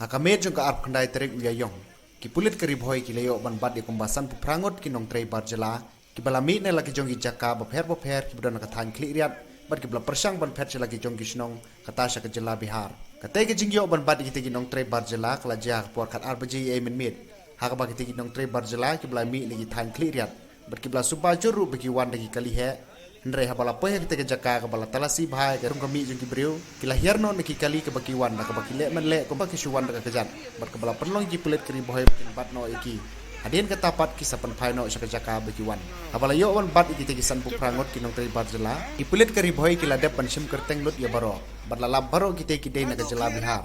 Hakamet jong ka arp kandai terik uyayong. Ki pulit ke riboy ki leyo ban bat di kumbasan pu prangot ki nong trei barjela. Ki balami ne lagi jong ki jaka bapher ki budan ka than kli riat. Bat ki bla persang ban pher lagi jong ki snong kata sya ke jela Bihar. Kata ke jingyo ban bat ki nong trei barjela kala jah por kat arbaji e min mit. Haka ba ki nong trei barjela ki bla mi ni ki than kli riat. Bat ki bla suba juru bagi wan lagi kali he. Ndre habala poh kita ke jaka ke bala talasi bahai ke kami jeng ki brio kila hierno neki kali ke baki wan ke baki le men le ke baki suwan ke kejat bar ke bala penlong ki pulit keri bohai bikin bat no iki hadien ke tapat ki sapan phaino saka jaka baki wan habala yo wan bat iki te kisan pu prangot ki nong tri bat jela ki pulit keri bohai kila dep ban sim kerteng lut ya baro bar la baro ki te ki de na ke jela Bihar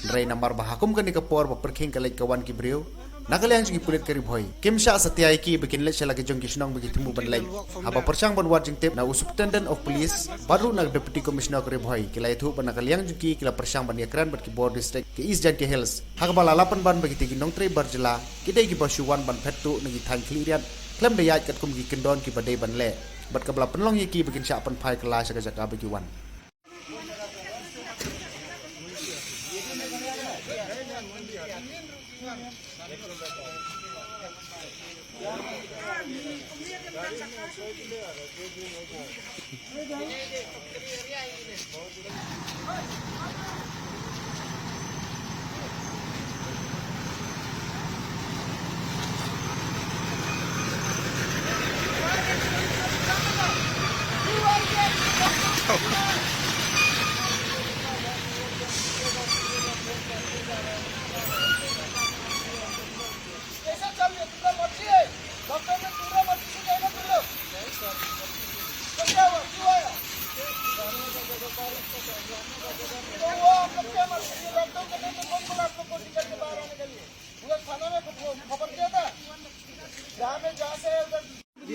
ndre nambar bahakum ke ni ke por ba perking ke lek kawan ki brio Nakalian juga pulit keri boy. Kim sya setia iki bikin let sya lagi jong kisnong bagi timu ban lek. Haba persang ban wajing tip na Superintendent of Police baru na Deputy Commissioner keri boy. Kila itu ban nakalian juga kila persang ban yakran bat ki Bor District ke East Janti Hills. Haka bala 8 ban bagi tigi nong tre barjela. Kita iki basuan ban petu nagi than klirian. Klem de yat kat kum gi kendon ki badai ban le. Bat ka bala penlong iki bikin sya pan phai kelas ka jaka bagi wan.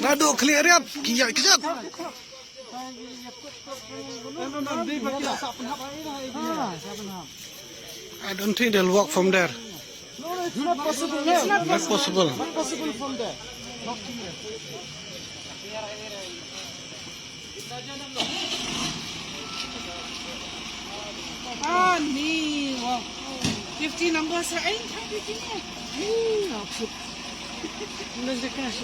Aduh, clear up. Kijat, kijat. I don't think they'll walk from there. No, it's not possible. Not possible. Not possible from there. Ni, wow. 50 numbers. Ay, how did you know? Where's the cash?